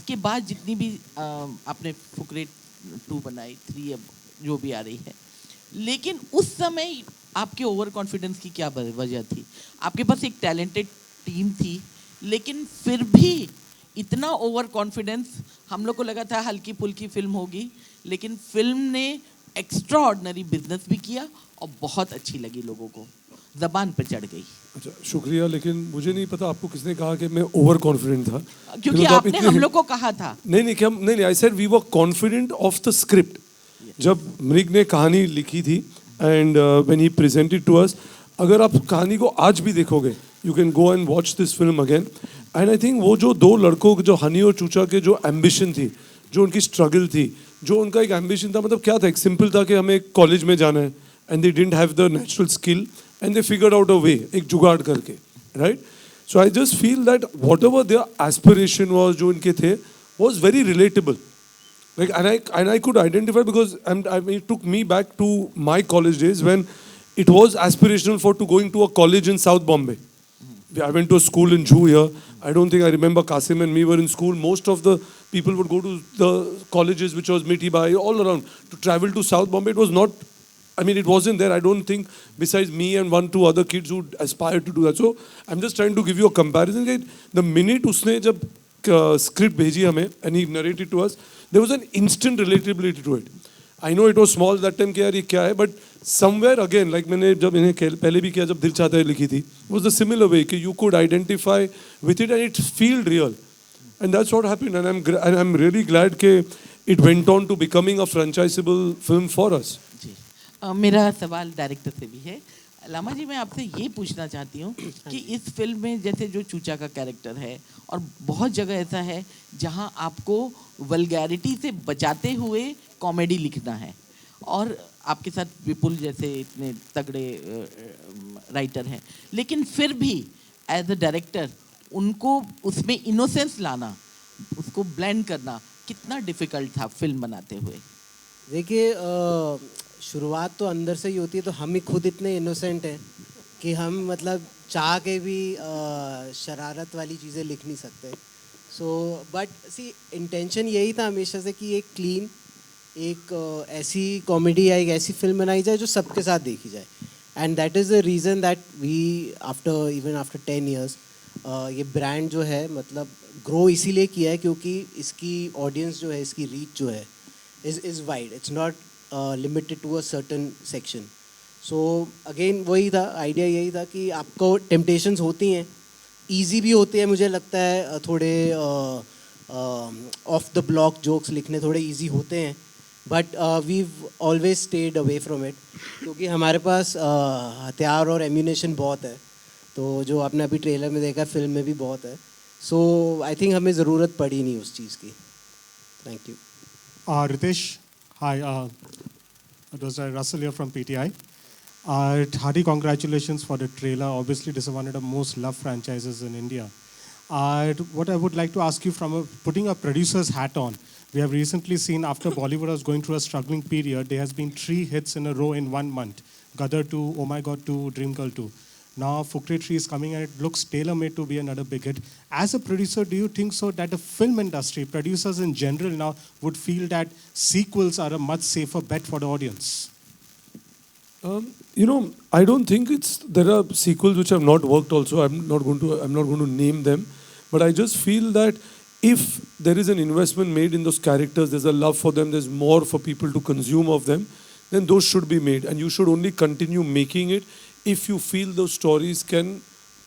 इसके बाद जितनी भी आपने फुकरे 2 बनाई, 3 अब जो भी आ रही है, लेकिन उस समय आपके ओवर कॉन्फिडेंस की क्या वजह थी? आपके पास एक टैलेंटेड टीम थी, लेकिन फिर भी इतना ओवर कॉन्फिडेंस, हम लोग को लगा था हल्की फुल्की फिल्म होगी, लेकिन फिल्म ने एक्स्ट्रा ऑर्डिनरी बिजनेस भी किया और बहुत अच्छी लगी लोगों को, जबान पे चढ़ गई। अच्छा, शुक्रिया, लेकिन मुझे नहीं पता आपको किसने कहा कि मैं ओवर कॉन्फिडेंट था, क्योंकि आपने हम लोग को कहा था। नहीं, I said we were confident of the script. जब मृग ने कहानी लिखी थी and when he presented to us, अगर आप कहानी को आज भी देखोगे, you can go and watch this film again, and I think वो जो दो लड़कों जो हनी और चूचा के जो एम्बिशन थी, जो उनकी स्ट्रगल थी, जो उनका एक एम्बिशन था, मतलब क्या था, एक सिंपल था कि हमें कॉलेज में जाना है, and they didn't have the natural skill and they figured out a way, एक जुगाड़ करके, right? So I just feel that whatever their aspiration was, जो इनके थे, was very relatable. Like, and I could identify because it took me back to my college days when it was aspirational for to going to a college in South Bombay. I went to a school in Jew here. I don't think I remember Qasim and me were in school. Most of the people would go to the colleges which was Miti Bai, all around. To travel to South Bombay, it was not, I mean, it wasn't there. I don't think besides me and 1-2 other kids who aspired to do that. So I'm just trying to give you a comparison. The minute उसने जब script भेजी हमें and he narrated to us, there was an instant relatability to it. I know it was small that time कि यार ये क्या है, but somewhere again, like मैंने जब इन्हें पहले भी किया, जब दिल चाहता है लिखी थी, was the similar way कि you could identify with it and it feel real, and that's what happened, and I'm really glad कि it went on to becoming a franchisable film for us. जी, मेरा सवाल director से भी है। लामा जी, मैं आपसे ये पूछना चाहती हूँ कि इस फिल्म में जैसे जो चूचा का कैरेक्टर है, और बहुत जगह ऐसा है जहाँ आपको वल्गैरिटी से बचाते हुए कॉमेडी लिखना है, और आपके साथ विपुल जैसे इतने तगड़े राइटर हैं, लेकिन फिर भी एज अ डायरेक्टर उनको उसमें इनोसेंस लाना, उसको ब्लेंड करना कितना डिफिकल्ट था फिल्म बनाते हुए? देखिए, शुरुआत तो अंदर से ही होती है, तो हम ही खुद इतने इनोसेंट हैं कि हम मतलब चाह के भी शरारत वाली चीज़ें लिख नहीं सकते. सो बट सी, इंटेंशन यही था हमेशा से कि एक क्लीन, एक ऐसी कॉमेडी या एक ऐसी फिल्म बनाई जाए जो सबके साथ देखी जाए. And that is the reason that we after 10 years ये ब्रांड जो है मतलब ग्रो इसीलिए किया है क्योंकि इसकी ऑडियंस जो है, इसकी रीच जो है is wide. It's not limited to a certain section. So again वही था, आइडिया यही था कि आपको टेम्पटेशंस होती हैं, ईजी भी होती है, मुझे लगता है थोड़े ऑफ द ब्लॉक जोक्स लिखने थोड़े ईजी होते हैं, but we always stayed away from it क्योंकि हमारे पास हथियार और एम्यूनेशन बहुत है, तो जो आपने अभी ट्रेलर में देखा, फिल्म में भी बहुत है. सो आई थिंक हमें ज़रूरत पड़ी नहीं उस चीज़ की. Thank you. Ritesh, hi. It was Russell here from PTI. Hearty congratulations for the trailer. Obviously, this is one of the most loved franchises in India. What I would like to ask you, from putting a producer's hat on, we have recently seen after Bollywood was going through a struggling period, there has been 3 hits in a row in 1 month. Gadar 2, Oh My God 2, Dream Girl 2. Now Fukre 3 is coming and it looks tailor-made to be another big hit. As a producer, do you think so that the film industry, producers in general now, would feel that sequels are a much safer bet for the audience? I don't think there are sequels which have not worked also. I'm not going to name them, but I just feel that if there is an investment made in those characters, there's a love for them, there's more for people to consume of them, then those should be made, and you should only continue making it if you feel those stories can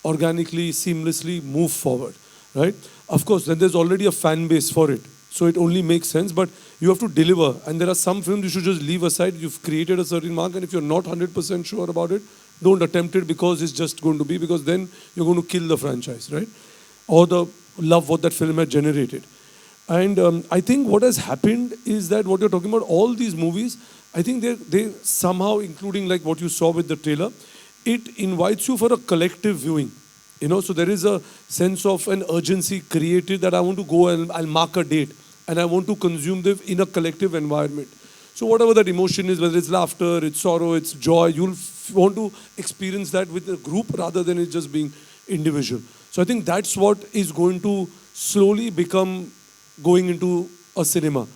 organically, seamlessly move forward, right? Of course, then there's already a fan base for it, so it only makes sense, but you have to deliver, and there are some films you should just leave aside. You've created a certain mark, and if you're not 100% sure about it, don't attempt it because it's just going to be, because then you're going to kill the franchise, right? Or the love what that film had generated. And I think what has happened is that what you're talking about, all these movies, I think they somehow, including like what you saw with the trailer, it invites you for a collective viewing, so there is a sense of an urgency created that I want to go and I'll mark a date and I want to consume them in a collective environment. So whatever that emotion is, whether it's laughter, it's sorrow, it's joy, you'll want to experience that with a group rather than it just being individual. So I think that's what is going to slowly become going into a cinema.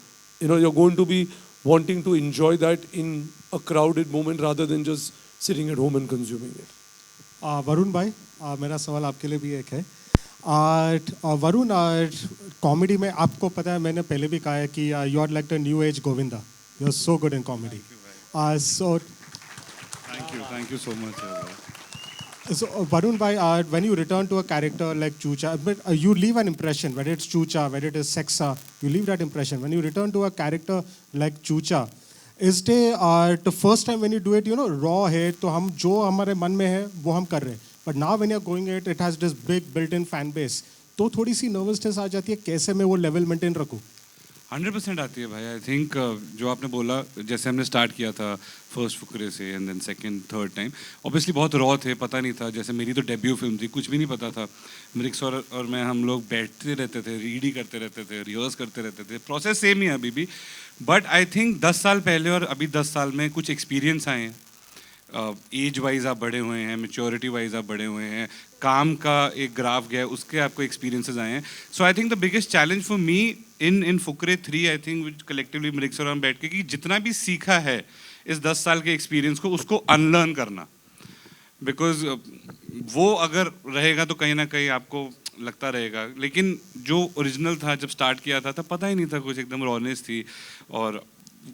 You know, you're going to be wanting to enjoy that in a crowded moment rather than just sitting at home and consuming it. Varun भाई, मेरा सवाल आपके लिए भी एक है। Varun, comedy में आपको पता है, मैंने पहले भी कहा है कि you are like the new age Govinda, you are so good in comedy. So thank you so much. So, Varun bhai, when you return to a character like Chucha, but you leave an impression, whether it's Chucha, whether it is Sexa, you leave that impression. When you return to a character like Chucha, is it the first time when you do it, you know, raw है, तो हम जो हमारे मन में है वो हम कर रहे हैं. But now when you're going it has this big built-in fan base. तो थोड़ी सी nervousness आ जाती है, कैसे मैं वो level maintain रखूँ? 100% आती है भाई। आई थिंक जो आपने बोला, जैसे हमने स्टार्ट किया था फर्स्ट फुकरे से and then second third time, obviously बहुत रॉ थे, पता नहीं था। जैसे मेरी तो डेब्यू फिल्म थी, कुछ भी नहीं पता था। मृक्स और मैं, हम लोग बैठते रहते थे, रीड ही करते रहते थे, रिहर्स करते रहते थे। प्रोसेस सेम ही है अभी भी, बट आई थिंक 10 साल पहले और अभी 10 साल में कुछ एक्सपीरियंस आए हैं। एज वाइज आप बड़े हुए हैं, मेच्योरिटी वाइज आप बड़े हुए हैं, काम का एक ग्राफ गया, उसके आपको एक्सपीरियंसेस आए हैं। So I think the biggest challenge for me in Fukrey 3, I think which collectively मृक्स और हम बैठ के, कि जितना भी सीखा है इस 10 साल के एक्सपीरियंस को, उसको अनलर्न करना। बिकॉज वो अगर रहेगा तो कहीं ना कहीं आपको लगता रहेगा, लेकिन जो ओरिजिनल था जब स्टार्ट किया था तब पता ही नहीं था कुछ, एकदम रॉनेस थी और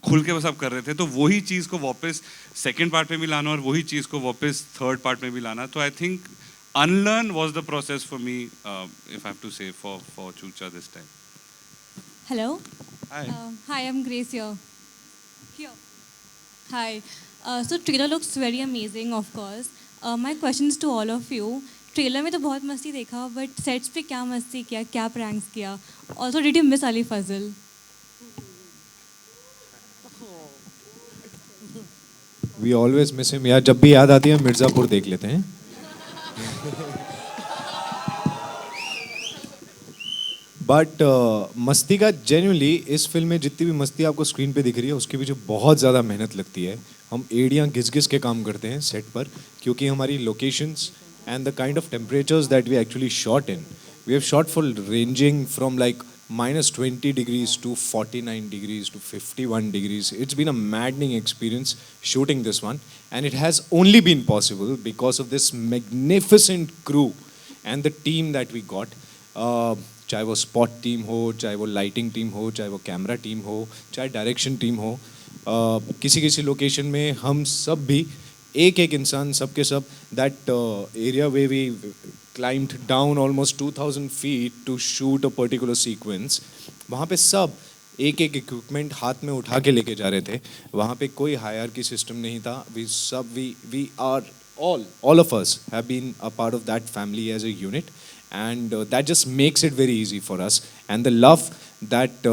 खुल के बस आप कर रहे थे। तो वही चीज़ को वापस सेकेंड पार्ट में भी लाना और वही चीज़ को वापस थर्ड पार्ट में भी लाना। तो I think unlearn was the process for me, if I have to say for Choocha this time. Hello. Hi. Hi, I'm Grace here. Here. Hi. So trailer looks very amazing, of course. My question is to all of you. Trailer में तो बहुत मस्ती देखा, but sets पे क्या मस्ती किया, क्या प्रैंक्स किया? Also did you miss Ali Fazal? We always miss him. यार जब भी याद आती है मिर्ज़ापुर देख लेते हैं। बट मस्ती का जेन्युइनली इस फिल्म में जितनी भी मस्ती आपको स्क्रीन पे दिख रही है उसके पीछे बहुत ज़्यादा मेहनत लगती है। हम एड़ियाँ घिस घिस के काम करते हैं सेट पर, क्योंकि हमारी locations and the kind of temperatures that we actually shot in, we have shot for ranging from like -20 degrees to 49 degrees to 51 degrees. It's been a maddening experience shooting this one, and it has only been possible because of this magnificent crew and the team that we got. चाहे वो spot team हो, चाहे वो lighting team हो, चाहे वो camera team हो, चाहे डायरेक्शन टीम हो, किसी किसी लोकेशन में हम सब भी एक एक इंसान, सब के सब, that area way we climbed down almost 2000 feet to shoot a particular sequence. वहाँ पे सब एक एक इक्विपमेंट हाथ में उठा के लेके जा रहे थे। वहाँ पे कोई हायरार्की सिस्टम नहीं था। we are all of us have been a part of that family as a unit, and that just makes it very easy for us. And the love that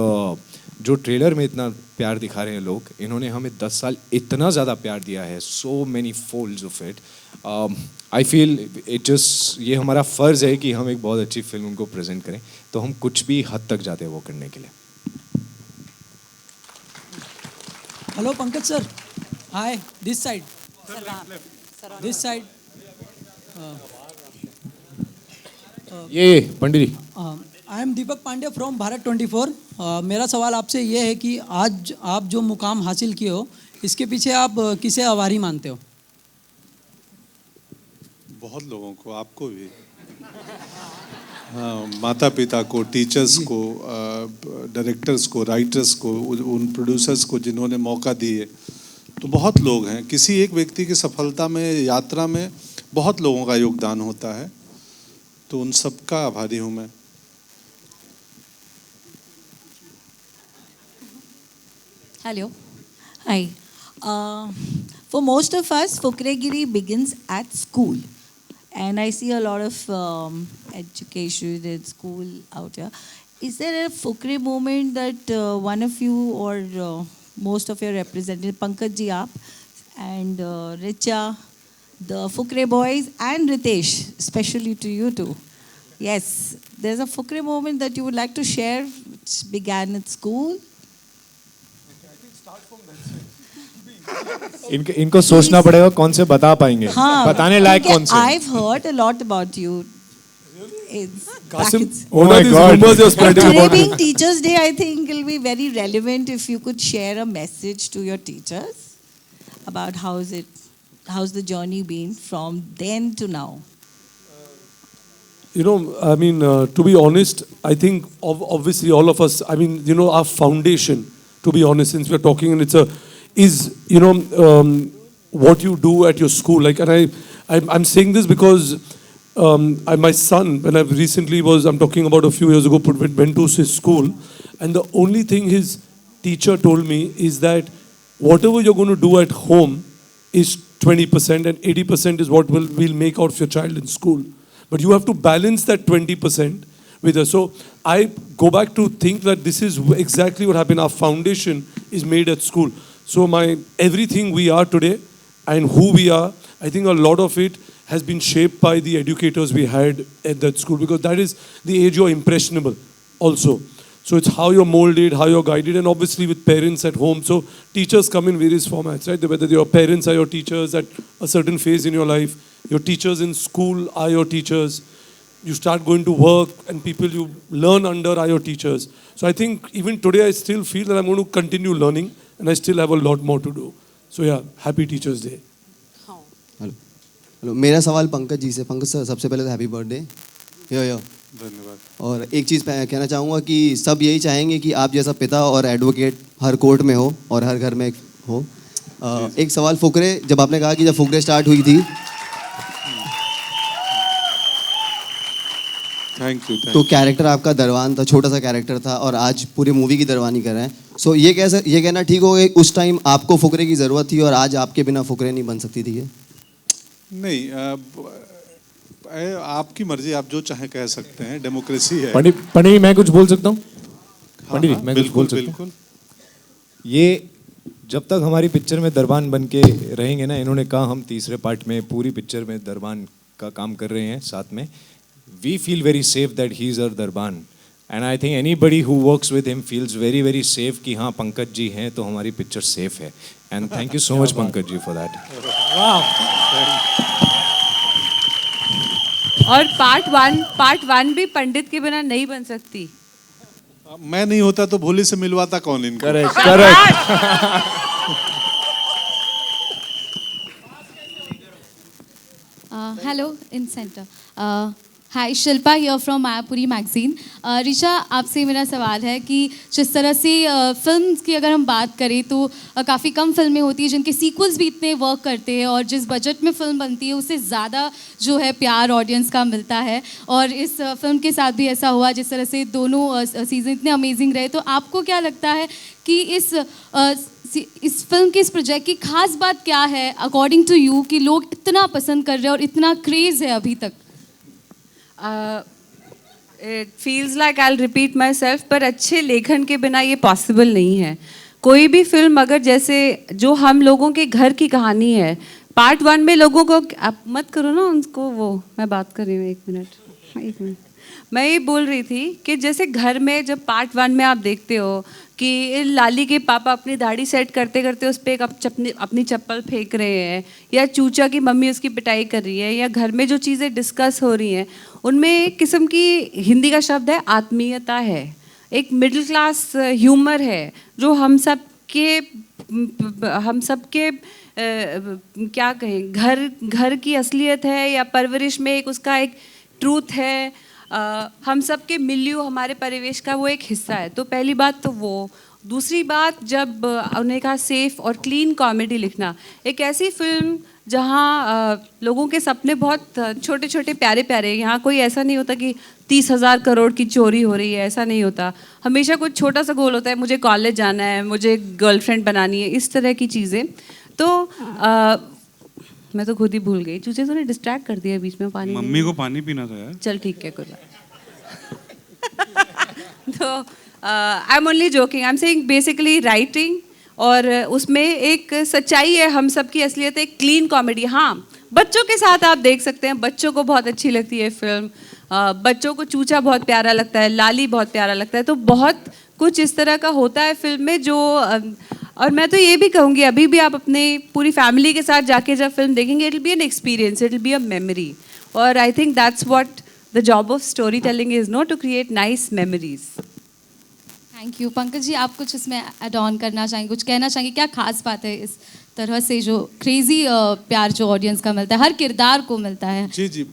जो ट्रेलर में इतना प्यार दिखा रहे हैं लोग, इन्होंने हमें 10 साल इतना ज़्यादा प्यार दिया है, so many folds of it. I feel it just, ये हमारा फ़र्ज़ है कि हम एक बहुत अच्छी फिल्म उनको प्रेजेंट करें, तो हम कुछ भी हद तक जाते हैं वो करने के लिए। Hello Pankaj sir, hi, this side, this side. ये Pandit ji, I am Deepak Pandey from Bharat 24। मेरा सवाल आपसे ये है कि आज आप जो मुकाम हासिल किए हो, इसके पीछे आप किसे आभारी मानते हो? बहुत लोगों को, आपको भी, हाँ, माता पिता को, टीचर्स को, डायरेक्टर्स को, राइटर्स को, उन प्रोड्यूसर्स को जिन्होंने मौका दिए। तो बहुत लोग हैं, किसी एक व्यक्ति की सफलता में, यात्रा में बहुत लोगों का योगदान होता है, तो उन सब का आभारी हूँ मैं। Hello. Hi. For most of us, Fukregiri begins at school. And I see a lot of education in school out here. Is there a Fukre moment that one of you or most of your representatives, Pankaj ji aap, and Richa, the Fukre boys, and Ritesh, especially to you two. Yes, there's a Fukre moment that you would like to share, which began at school. इनको सोचना पड़ेगा कौन से बता पाएंगे, हाँ, बताने लायक कौन से। I've heard a lot about you. It's Qasim, brackets. what Oh are my these God. rumors you're spreading Today about being me? Teachers' Day, I think it'll be very relevant if you could share a message to your teachers about how's the journey been from then to now. You know, I mean, to be honest, I think obviously all of us, I mean, you know, our foundation, to be honest, since we're talking, and what you do at your school. Like, and I'm saying this because my son, when I'm talking about a few years ago, went to his school, and the only thing his teacher told me is that whatever you're going to do at home is 20%, and 80% is what we'll make out of your child in school. But you have to balance that 20% with us. So I go back to think that this is exactly what happened. Our foundation is made at school. So everything we are today and who we are, I think a lot of it has been shaped by the educators we had at that school, because that is the age you're impressionable also. So it's how you're molded, how you're guided, and obviously with parents at home. So teachers come in various formats, right? Whether your parents are your teachers at a certain phase in your life, your teachers in school are your teachers, you start going to work and people you learn under are your teachers. So I think even today I still feel that I'm going to continue learning and I still have a lot more to do. So yeah, happy Teachers Day. Hello, मेरा सवाल पंकज जी से। Pankaj sir, सबसे पहले तो happy birthday. यो धन्यवाद। और एक चीज़ कहना चाहूँगा कि सब यही चाहेंगे कि आप जैसा पिता और एडवोकेट हर कोर्ट में हो और हर घर में हो। एक सवाल फुकरे, जब आपने कहा कि जब फुकरे स्टार्ट हुई थी थैंक यू। तो कैरेक्टर आपका दरवान था, छोटा सा कैरेक्टर था, और आज पूरी मूवी की दरवानी कर रहे हैं। सो ये कहना ठीक हो गया, उस टाइम आपको फुकरे की ज़रूरत थी और आज आपके बिना फुकरे नहीं बन सकती थी? नहीं, आपकी मर्जी, आप जो चाहे कह सकते हैं, डेमोक्रेसी है। पंडित मैं कुछ बोल सकता हूँ? पंडित मैं कुछ बोल सकता हूँ? बिल्कुल। ये जब तक हमारी पिक्चर में दरबान बन के रहेंगे ना, इन्होंने कहा हम तीसरे पार्ट में पूरी पिक्चर में दरबान का काम कर रहे हैं साथ में, we feel very safe that he is our Darban, and I think anybody who works with him feels very very safe कि हाँ पंकज जी हैं तो हमारी पिक्चर सेफ है, and thank you so much Pankaj ji for that. और पार्ट वन भी पंडित के बिना नहीं बन सकती। मैं नहीं होता तो भोले से मिलवाता कौन इनको? Correct. Hello, in center. Hi, Shilpa here from Mayapuri magazine. ऋषा, आपसे मेरा सवाल है कि जिस तरह से फिल्म की अगर हम बात करें तो काफ़ी कम फिल्में होती हैं जिनके सीक्वल्स भी इतने वर्क करते हैं, और जिस बजट में फिल्म बनती है उससे ज़्यादा जो है प्यार ऑडियंस का मिलता है, और इस फिल्म के साथ भी ऐसा हुआ। जिस तरह से दोनों सीज़न इतने अमेजिंग रहे, तो आपको क्या लगता है कि इस फिल्म के इस प्रोजेक्ट की खास बात क्या है अकॉर्डिंग टू यू कि लोग इतना पसंद कर रहे हैं और इतना क्रेज़ है अभी तक? It feels like I'll repeat myself, पर अच्छे लेखन के बिना ये पॉसिबल नहीं है। कोई भी फिल्म अगर जैसे जो हम लोगों के घर की कहानी है, पार्ट वन में लोगों को, आप मत करो ना उनको, वो मैं बात कर रही हूँ, एक मिनट। मैं ये बोल रही थी कि जैसे घर में जब पार्ट वन में आप देखते हो कि लाली के पापा अपनी दाढ़ी सेट करते करते उस पर अपनी चप्पल फेंक रहे हैं, या चूचा की मम्मी उसकी पिटाई कर रही है, या घर में जो चीज़ें डिस्कस हो रही हैं उनमें एक किस्म की, हिंदी का शब्द है आत्मीयता है, एक मिडिल क्लास ह्यूमर है जो हम सब के क्या कहें, घर की असलियत है, या परवरिश में एक उसका एक ट्रूथ है, हम सब के मिलियो हमारे परिवेश का वो एक हिस्सा है। तो पहली बात तो वो। दूसरी बात, जब उन्हें कहा सेफ और क्लीन कॉमेडी लिखना, एक ऐसी फिल्म जहाँ लोगों के सपने बहुत छोटे छोटे प्यारे प्यारे, यहाँ कोई ऐसा नहीं होता कि 30,000 करोड़ की चोरी हो रही है, ऐसा नहीं होता। हमेशा कुछ छोटा सा गोल होता है, मुझे कॉलेज जाना है, मुझे गर्लफ्रेंड बनानी है, इस तरह की चीज़ें। तो मैं तो खुद ही भूल गई, चूचे तो ने डिस्ट्रैक्ट कर दिया बीच में। पानी, मम्मी को पानी पीना था यार। चल ठीक है, कोई बात। तो I am only joking, I am saying basically writing, और उसमें एक सच्चाई है, हम सब की असलियत, एक क्लीन कॉमेडी। हाँ, बच्चों के साथ आप देख सकते हैं, बच्चों को बहुत अच्छी लगती है फिल्म, बच्चों को चूचा बहुत प्यारा लगता है, लाली बहुत प्यारा लगता है, तो बहुत कुछ इस तरह का होता है फिल्म में जो। और मैं तो ये भी कहूँगी, अभी भी आप अपने पूरी फैमिली के साथ जाके जब फिल्म देखेंगे, it will be an experience, it will be a memory, और I think that's what The job of storytelling is not to create nice memories. Thank you. Pankaj ji, आप कुछ इसमें ऐड ऑन करना चाहेंगे, कुछ कहना चाहेंगे? क्या खास बात है इस तरह से जो क्रेजी प्यार जो ऑडियंस का मिलता है, हर किरदार को मिलता है? जी जी।